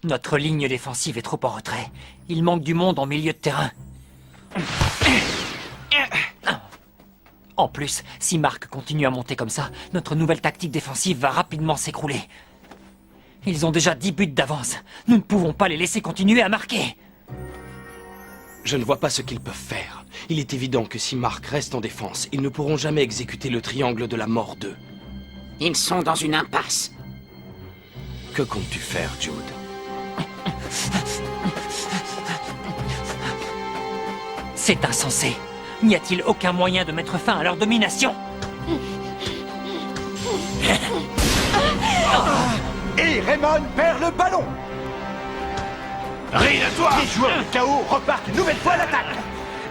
Notre ligne défensive est trop en retrait. Il manque du monde en milieu de terrain. En plus, si Mark continue à monter comme ça, notre nouvelle tactique défensive va rapidement s'écrouler. Ils ont déjà 10 buts d'avance. Nous ne pouvons pas les laisser continuer à marquer. Je ne vois pas ce qu'ils peuvent faire. Il est évident que si Mark reste en défense, ils ne pourront jamais exécuter le triangle de la mort 2. Ils sont dans une impasse. Que comptes-tu faire, Jude? C'est insensé. N'y a-t-il aucun moyen de mettre fin à leur domination? Et Raymond perd le ballon. Rien à toi! Les joueurs de KO repartent une nouvelle fois à l'attaque.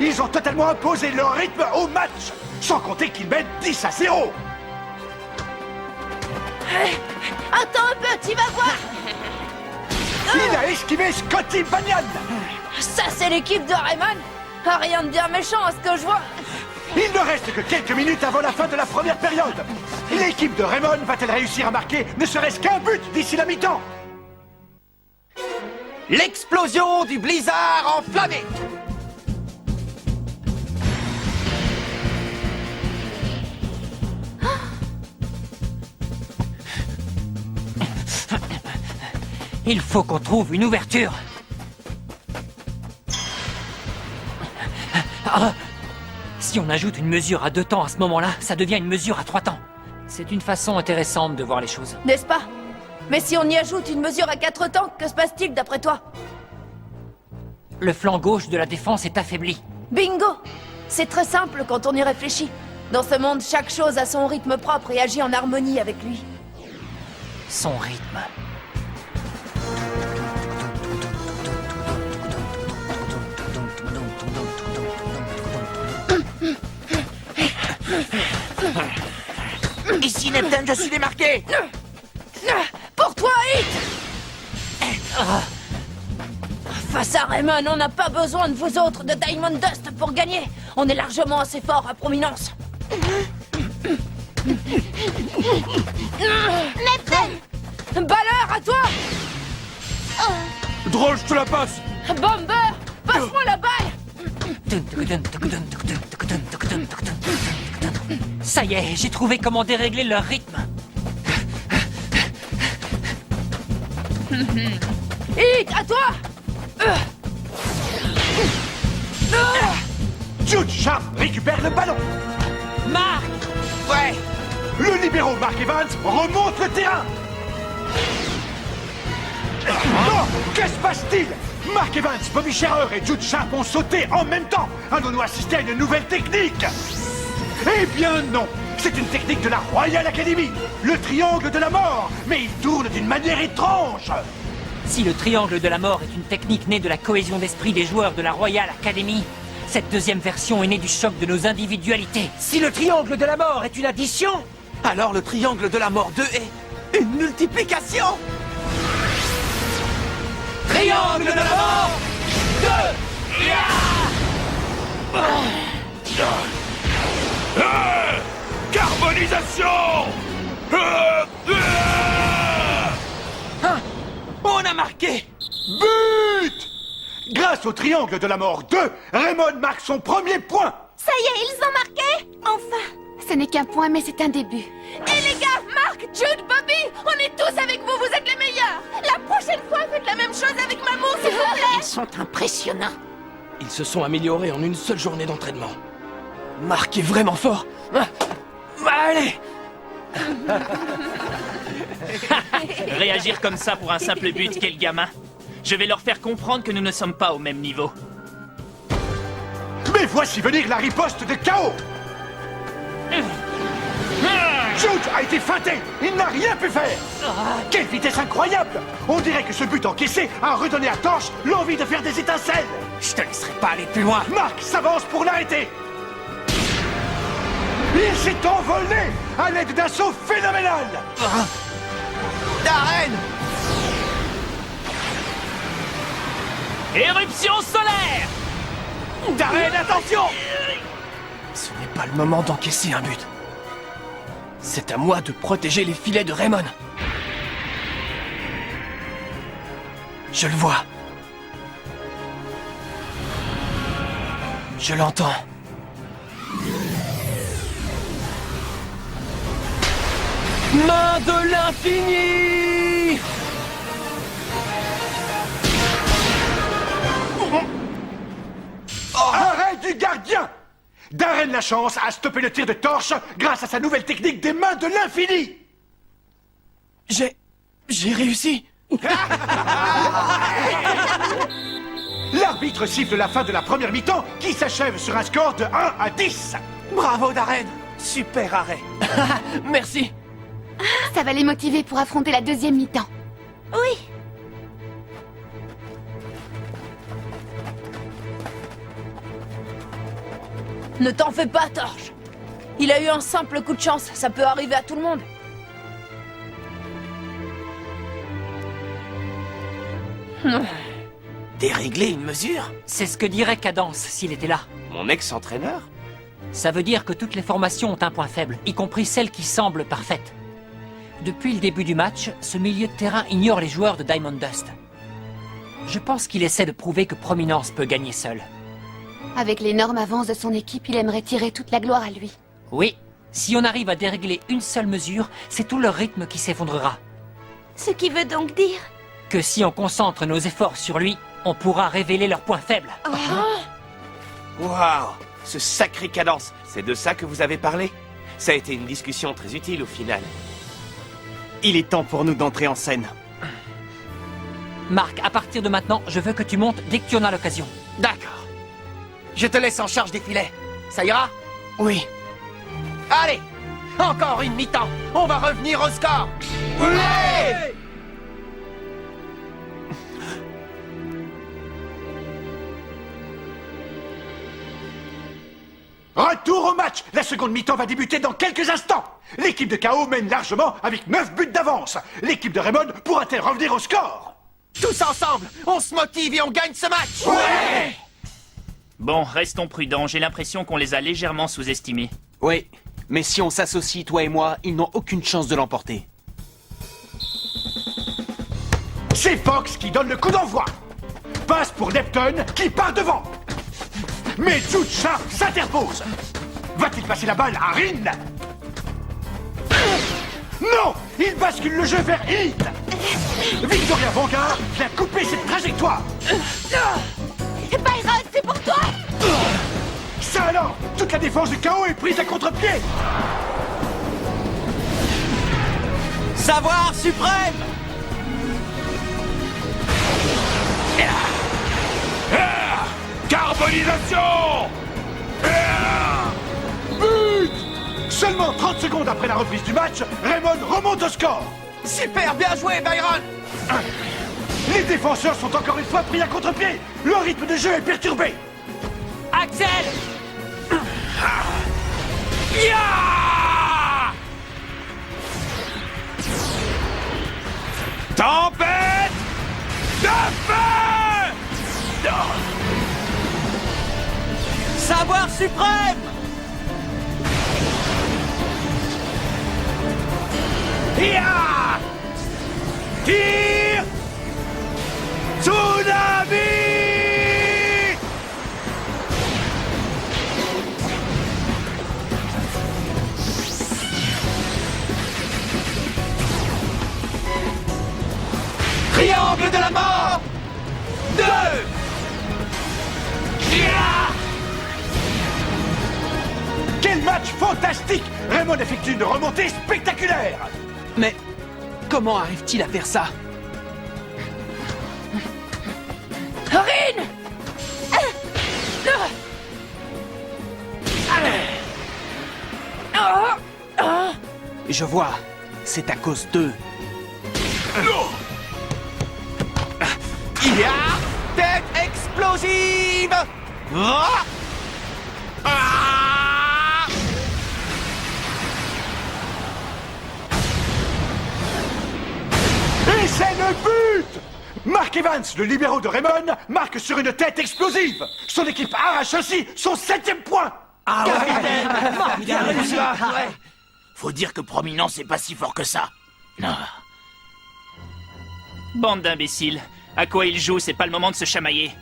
Ils ont totalement imposé leur rythme au match, sans compter qu'ils mènent 10-0. Attends un peu, tu vas voir. Il a esquivé Scotty Banyan. Ça, c'est l'équipe de Raymond. Rien de bien méchant à ce que je vois. Il ne reste que quelques minutes avant la fin de la première période. L'équipe de Raymond va-t-elle réussir à marquer ne serait-ce qu'un but d'ici la mi-temps? L'explosion du blizzard enflammé! Il faut qu'on trouve une ouverture. Ah! Si on ajoute une mesure à 2 temps à ce moment-là, ça devient une mesure à 3 temps. C'est une façon intéressante de voir les choses. N'est-ce pas? Mais si on y ajoute une mesure à 4 temps, que se passe-t-il d'après toi? Le flanc gauche de la défense est affaibli. Bingo! C'est très simple quand on y réfléchit. Dans ce monde, chaque chose a son rythme propre et agit en harmonie avec lui. Son rythme. Ici, Neptune, je suis démarqué! Pour toi, Hit! Face à Raymond, on n'a pas besoin de vous autres de Diamond Dust pour gagner. On est largement assez fort à Prominence. Neptune! Balleur, à toi! Drôle, je te la passe! Bomber, passe-moi la balle! Ça y est, j'ai trouvé comment dérégler leur rythme. Hit, à toi! Jude Sharp récupère le ballon. Mark! Ouais! Le libéro Mark Evans remonte le terrain. Non! Que se passe-t-il? Mark Evans, Bobby Scherer et Jude Sharp ont sauté en même temps. Allons-nous assister à une nouvelle technique? Eh bien non! C'est une technique de la Royal Academy, le triangle de la mort, mais il tourne d'une manière étrange. Si le triangle de la mort est une technique née de la cohésion d'esprit des joueurs de la Royal Academy, cette deuxième version est née du choc de nos individualités. Si le triangle de la mort est une addition, alors le triangle de la mort 2 est une multiplication! Triangle de la mort 2! Carbonisation! On a marqué! But! Grâce au triangle de la mort 2, Raymond marque son premier point. Ça y est, ils ont marqué! Enfin! Ce n'est qu'un point, mais c'est un début. Et les gars, Mark, Jude, Bobby, on est tous avec vous, vous êtes les meilleurs! La prochaine fois, faites la même chose avec Maman, s'il vous plaît! Ils sont impressionnants. Ils se sont améliorés en une seule journée d'entraînement. Marc est vraiment fort! Allez! Réagir comme ça pour un simple but, quel gamin! Je vais leur faire comprendre que nous ne sommes pas au même niveau. Mais voici venir la riposte de KO. Jude a été feinté. Il n'a rien pu faire. Quelle vitesse incroyable. On dirait que ce but encaissé a redonné à Torch l'envie de faire des étincelles. Je te laisserai pas aller plus loin! Mark s'avance pour l'arrêter. Il s'est envolé à l'aide d'un saut phénoménal. Darren! Éruption solaire! Darren, attention! Ce n'est pas le moment d'encaisser un but. C'est à moi de protéger les filets de Raymond. Je le vois. Je l'entends. Main de l'infini! Arrêt du gardien! Darren Lachance a stoppé le tir de torche grâce à sa nouvelle technique des mains de l'infini! J'ai réussi! L'arbitre siffle la fin de la première mi-temps qui s'achève sur un score de 1 à 10. Bravo, Darren! Super arrêt! Merci! Ça va les motiver pour affronter la deuxième mi-temps. Oui. Ne t'en fais pas, Torche. Il a eu un simple coup de chance, ça peut arriver à tout le monde. Dérégler une mesure? C'est ce que dirait Cadence s'il était là. Mon ex-entraîneur? Ça veut dire que toutes les formations ont un point faible, y compris celles qui semblent parfaites. Depuis le début du match, ce milieu de terrain ignore les joueurs de Diamond Dust. Je pense qu'il essaie de prouver que Prominence peut gagner seul. Avec l'énorme avance de son équipe, il aimerait tirer toute la gloire à lui. Oui, si on arrive à dérégler une seule mesure, c'est tout leur rythme qui s'effondrera. Ce qui veut donc dire... Que si on concentre nos efforts sur lui, on pourra révéler leurs points faibles. Waouh! Ce sacré Cadence, c'est de ça que vous avez parlé? Ça a été une discussion très utile au final. Il est temps pour nous d'entrer en scène. Marc, à partir de maintenant, je veux que tu montes dès que tu en as l'occasion. D'accord. Je te laisse en charge des filets. Ça ira? Oui. Allez! Encore une mi-temps! On va revenir au score! Oui! Retour au match. La seconde mi-temps va débuter dans quelques instants. L'équipe de KO mène largement avec 9 buts d'avance. L'équipe de Raymond pourra-t-elle revenir au score? Tous ensemble, on se motive et on gagne ce match! Ouais! Bon, restons prudents, j'ai l'impression qu'on les a légèrement sous-estimés. Oui, mais si on s'associe, toi et moi, ils n'ont aucune chance de l'emporter. C'est Fox qui donne le coup d'envoi. Passe pour Neptune qui part devant. Mais Jude Sharp s'interpose. Va-t-il passer la balle à Rin? Non! Il bascule le jeu vers Heat. Victoria Vanguard vient couper cette trajectoire. Byron, c'est pour toi! Ça alors! Toute la défense du KO est prise à contre-pied. Savoir suprême! Carbonisation! But! Seulement 30 secondes après la reprise du match, Raymond remonte au score. Super, bien joué, Byron! Les défenseurs sont encore une fois pris à contre-pied. Le rythme de jeu est perturbé. Axel! Tempête de feu! Savoir suprême! Ia! Tir! Tsunami! Triangle de la mort! 2! Quel match fantastique! Raymond effectue une remontée spectaculaire! Mais comment arrive-t-il à faire ça? Rin! Je vois, c'est à cause d'eux. Il y a tête explosive! Ah! Ah! Et c'est le but! Mark Evans, le libéraux de Raymond, marque sur une tête explosive. Son équipe arrache ainsi son 7e point. Ah ouais. Faut dire que Prominence est pas si fort que ça. Non. Bande d'imbéciles. À quoi ils jouent, c'est pas le moment de se chamailler.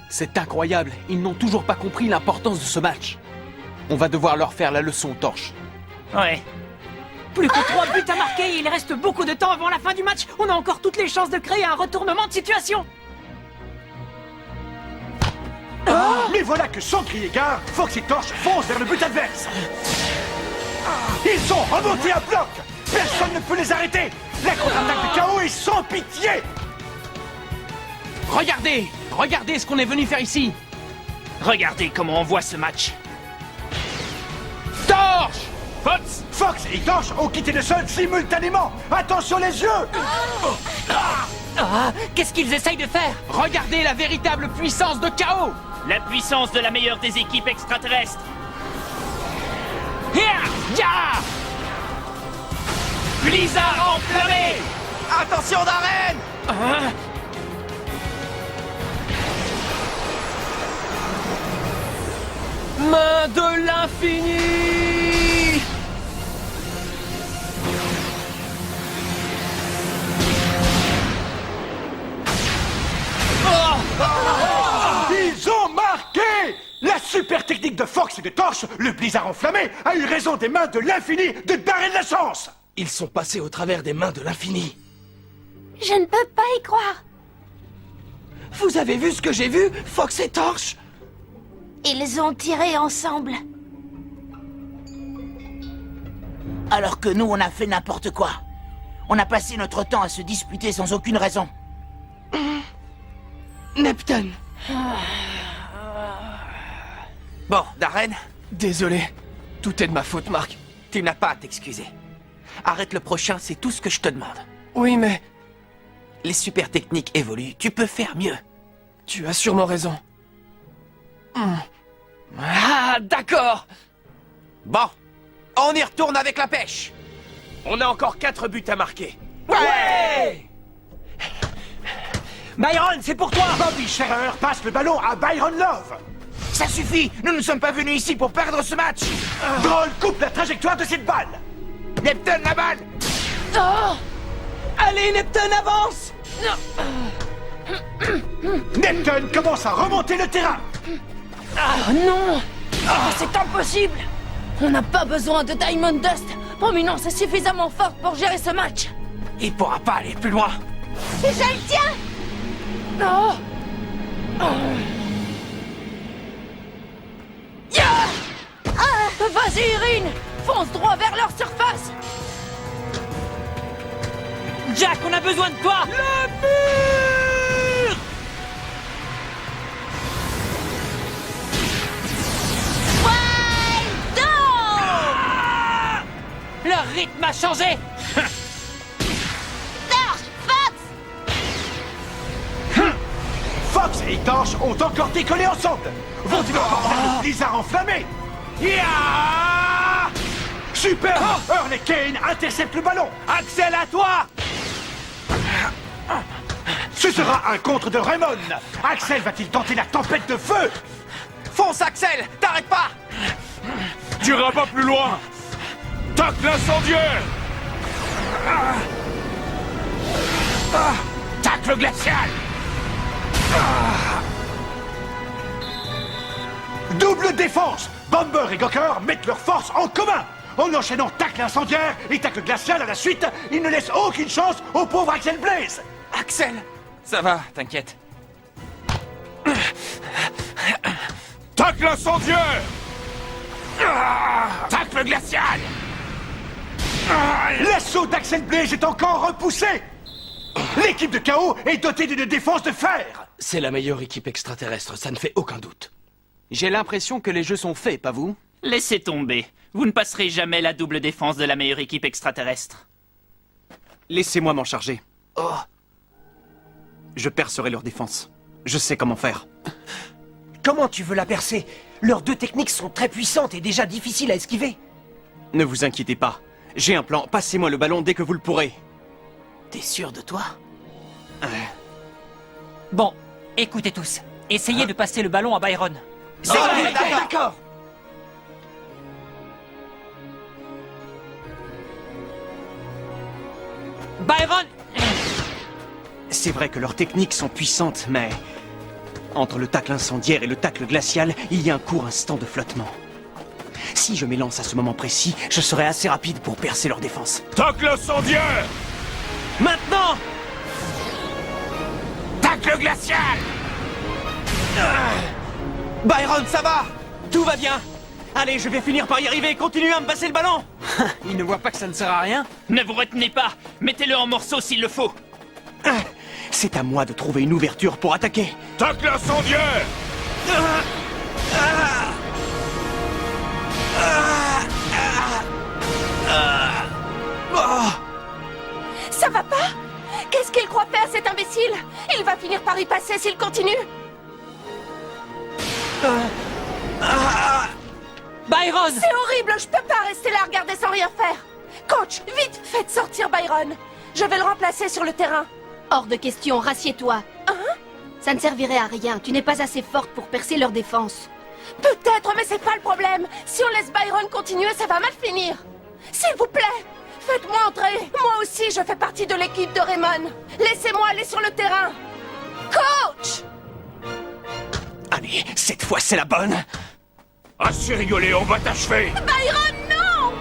C'est incroyable, ils n'ont toujours pas compris l'importance de ce match. On va devoir leur faire la leçon aux torches. Ouais. Plus que 3 buts à marquer et il reste beaucoup de temps avant la fin du match. On a encore toutes les chances de créer un retournement de situation. Mais voilà que sans crier gare, Fox et Torch foncent vers le but adverse. Ils sont remontés à bloc. Personne ne peut les arrêter. La contre-attaque de Chaos est sans pitié. Regardez! Regardez ce qu'on est venu faire ici! Regardez comment on voit ce match. Torche! Fox et Torch ont quitté le sol simultanément. Attention les yeux. Qu'est-ce qu'ils essayent de faire? Regardez la véritable puissance de Chaos! La puissance de la meilleure des équipes extraterrestres. Ya! Blizzard enflammé! Attention d'arène! Main de l'infini! Ils ont marqué. La super technique de Fox et de Torch, le blizzard enflammé, a eu raison des mains de l'infini de Darren la chance. Ils sont passés au travers des mains de l'infini. Je ne peux pas y croire. Vous avez vu ce que j'ai vu, Fox et Torch? Ils ont tiré ensemble. Alors que nous, on a fait n'importe quoi. On a passé notre temps à se disputer sans aucune raison. Neptune. Bon, Darren. Désolé. Tout est de ma faute, Marc. Tu n'as pas à t'excuser. Arrête le prochain, c'est tout ce que je te demande. Oui, mais... Les super techniques évoluent, tu peux faire mieux. Tu as sûrement raison. Ah, d'accord. Bon, on y retourne avec la pêche. On a encore 4 buts à marquer. Ouais! Byron, c'est pour toi! Bobby Scherer passe le ballon à Byron Love. Ça suffit! Nous ne sommes pas venus ici pour perdre ce match! Droll coupe la trajectoire de cette balle. Neptune, la balle! Allez, Neptune, avance! Neptune commence à remonter le terrain. Oh non! C'est impossible! On n'a pas besoin de Diamond Dust! Prominence est suffisamment forte pour gérer ce match! Il pourra pas aller plus loin. Je le tiens. Oh! Vas-y, Irine! Fonce droit vers leur surface! Jack, on a besoin de toi! Leur rythme a changé! Torch, Fox. Fox et Torch ont encore décollé ensemble. Vont-ils emporter le blizzard enflammé? Super! Hurley Kane intercepte le ballon. Axel, à toi! Ce sera un contre de Raymond. Axel va-t-il tenter la tempête de feu? Fonce, Axel! T'arrêtes pas! Tu iras pas plus loin. Tacle incendiaire. Tacle glacial! Double défense. Bomber et Gawker mettent leurs forces en commun. En enchaînant tacle incendiaire et tacle glacial à la suite, ils ne laissent aucune chance au pauvre Axel Blaze. Axel! Ça va, t'inquiète. Tacle incendiaire. Tacle glacial! L'assaut d'Axel Blaze est encore repoussé. L'équipe de Chaos est dotée d'une défense de fer. C'est la meilleure équipe extraterrestre, ça ne fait aucun doute. J'ai l'impression que les jeux sont faits, pas vous? Laissez tomber. Vous ne passerez jamais la double défense de la meilleure équipe extraterrestre. Laissez-moi m'en charger. Oh. Je percerai leur défense. Je sais comment faire. Comment tu veux la percer? Leurs deux techniques sont très puissantes et déjà difficiles à esquiver. Ne vous inquiétez pas. J'ai un plan. Passez-moi le ballon dès que vous le pourrez. T'es sûr de toi? Bon, écoutez tous. Essayez de passer le ballon à Byron. C'est vrai, d'accord. Byron! C'est vrai que leurs techniques sont puissantes, mais... Entre le tacle incendiaire et le tacle glacial, il y a un court instant de flottement. Si je m'élance à ce moment précis, je serai assez rapide pour percer leur défense. Tacle incendiaire! Maintenant! Tacle glacial! Byron, ça va? Tout va bien! Allez, je vais finir par y arriver, continuez à me passer le ballon! Il ne voit pas que ça ne sert à rien? Ne vous retenez pas. Mettez-le en morceaux s'il le faut. C'est à moi de trouver une ouverture pour attaquer. Tacle incendiaire! Ça va pas? Qu'est-ce qu'il croit faire, cet imbécile? Il va finir par y passer s'il continue. Byron! C'est horrible, je peux pas rester là à regarder sans rien faire. Coach, vite, faites sortir Byron. Je vais le remplacer sur le terrain. Hors de question, rassieds-toi. Hein? Ça ne servirait à rien, tu n'es pas assez forte pour percer leur défense. Peut-être, mais c'est pas le problème. Si on laisse Byron continuer, ça va mal finir. S'il vous plaît, faites-moi entrer. Moi aussi, je fais partie de l'équipe de Raymond. Laissez-moi aller sur le terrain. Coach! Allez, cette fois c'est la bonne. Assez rigolé, on va t'achever! Byron, non!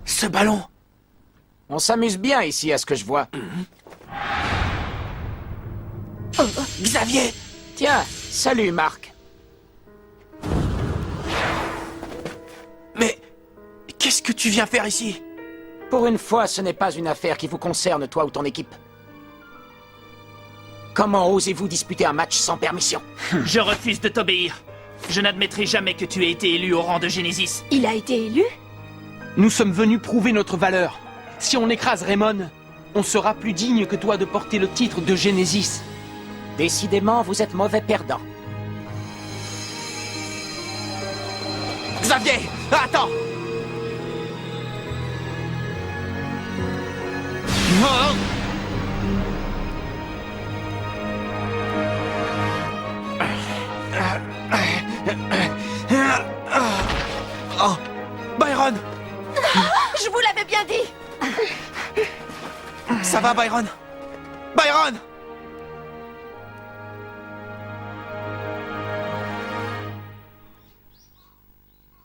Ce ballon! On s'amuse bien ici, à ce que je vois. Xavier! Tiens, salut Marc. Mais... qu'est-ce que tu viens faire ici? Pour une fois, ce n'est pas une affaire qui vous concerne, toi ou ton équipe. Comment osez-vous disputer un match sans permission? Je refuse de t'obéir. Je n'admettrai jamais que tu aies été élu au rang de Genesis. Il a été élu? Nous sommes venus prouver notre valeur. Si on écrase Raymond, on sera plus digne que toi de porter le titre de Genesis. Décidément, vous êtes mauvais perdant. Xavier! Attends! Oh! Byron! Je vous l'avais bien dit. Ça va, Byron? Byron!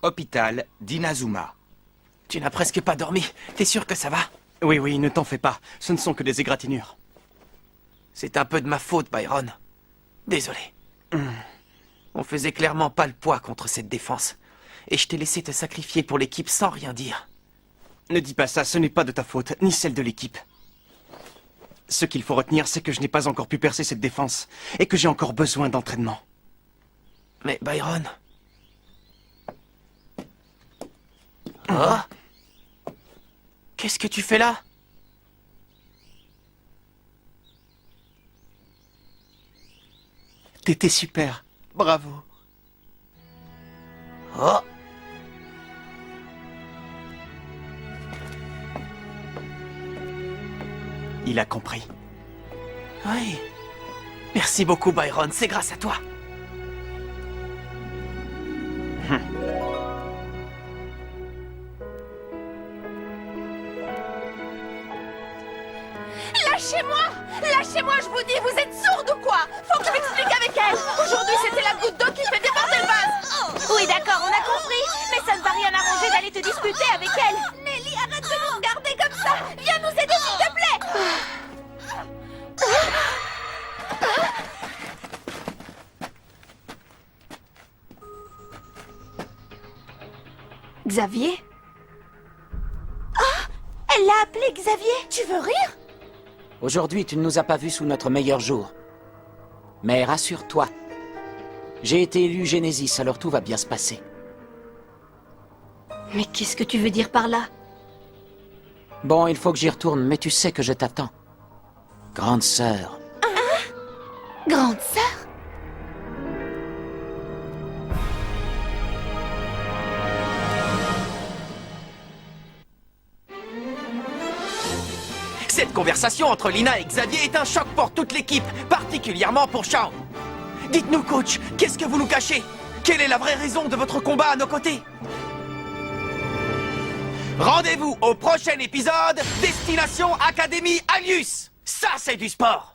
Hôpital d'Inazuma. Tu n'as presque pas dormi. T'es sûr que ça va? Oui, oui, ne t'en fais pas. Ce ne sont que des égratignures. C'est un peu de ma faute, Byron. Désolé. On faisait clairement pas le poids contre cette défense. Et je t'ai laissé te sacrifier pour l'équipe sans rien dire. Ne dis pas ça, ce n'est pas de ta faute, ni celle de l'équipe. Ce qu'il faut retenir, c'est que je n'ai pas encore pu percer cette défense, et que j'ai encore besoin d'entraînement. Mais Byron... Oh? Qu'est-ce que tu fais là? T'étais super. Bravo. Oh! Il a compris. Oui. Merci beaucoup, Byron. C'est grâce à toi. Lâchez-moi! Lâchez-moi, je vous dis, vous êtes sourde ou quoi? Faut que je m'explique avec elle! Aujourd'hui, c'était la goutte d'eau qui fait déborder le vase! Oui, d'accord, on a compris. Mais ça ne va rien arranger d'aller te disputer avec elle. Nelly, arrête de nous regarder comme ça! Viens nous aider, s'il te plaît! Xavier? Elle l'a appelé Xavier! Tu veux rire? Aujourd'hui, tu ne nous as pas vus sous notre meilleur jour. Mais rassure-toi, j'ai été élu Genesis, alors tout va bien se passer. Mais qu'est-ce que tu veux dire par là? Bon, il faut que j'y retourne, mais tu sais que je t'attends. Grande sœur. Grande sœur? Cette conversation entre Lina et Xavier est un choc pour toute l'équipe, particulièrement pour Shaun. Dites-nous, coach, qu'est-ce que vous nous cachez? Quelle est la vraie raison de votre combat à nos côtés? Rendez-vous au prochain épisode Destination Académie Alius. Ça, c'est du sport.